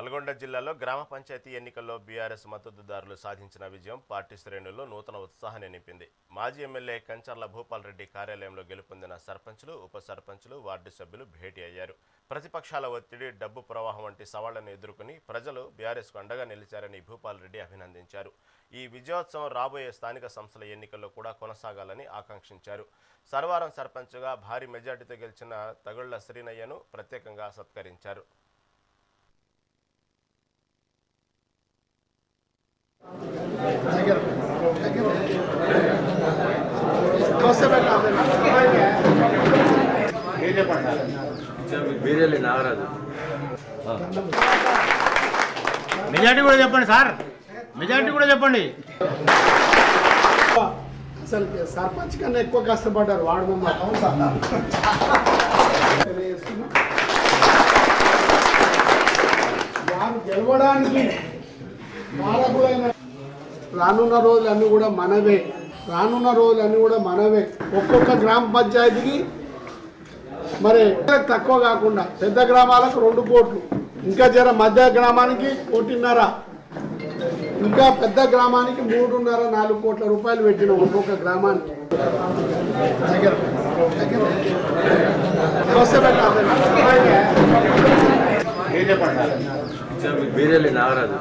నల్గొండ జిల్లాలో గ్రామ పంచాయతీ ఎన్నికల్లో బీఆర్ఎస్ మద్దతుదారులు సాధించిన విజయం పార్టీ శ్రేణుల్లో నూతన ఉత్సాహాన్ని నింపింది. మాజీ ఎమ్మెల్యే కంచర్ల భూపాల్ రెడ్డి కార్యాలయంలో గెలుపొందిన సర్పంచులు, ఉప సర్పంచులు, వార్డు సభ్యులు భేటీ అయ్యారు. ప్రతిపక్షాల ఒత్తిడి, డబ్బు ప్రవాహం వంటి సవాళ్లను ఎదుర్కొని ప్రజలు బీఆర్ఎస్కు అండగా నిలిచారని భూపాల్ రెడ్డి అభినందించారు. ఈ విజయోత్సవం రాబోయే స్థానిక సంస్థల ఎన్నికల్లో కూడా కొనసాగాలని ఆకాంక్షించారు. సర్వారం సర్పంచ్గా భారీ మెజార్టీతో గెలిచిన తగుళ్ల శ్రీనయ్యను ప్రత్యేకంగా సత్కరించారు. మెజార్టీ కూడా చెప్పండి సార్, మెజార్టీ కూడా చెప్పండి. అసలు సర్పంచ్ కన్నా ఎక్కువ కష్టపడ్డారు వార్డు మెంబర్. వారు గెలవడానికి రానున్న రోజులన్నీ కూడా మనవే. ఒక్కొక్క గ్రామ పంచాయతీకి మరి తక్కువ కాకుండా పెద్ద గ్రామాలకు 2 కోట్లు, ఇంకా జర మధ్య గ్రామానికి 1.5, ఇంకా పెద్ద గ్రామానికి 3.5-4 కోట్ల రూపాయలు పెట్టినాం ఒక్కొక్క గ్రామానికి. బీరేలి నాగరాజు.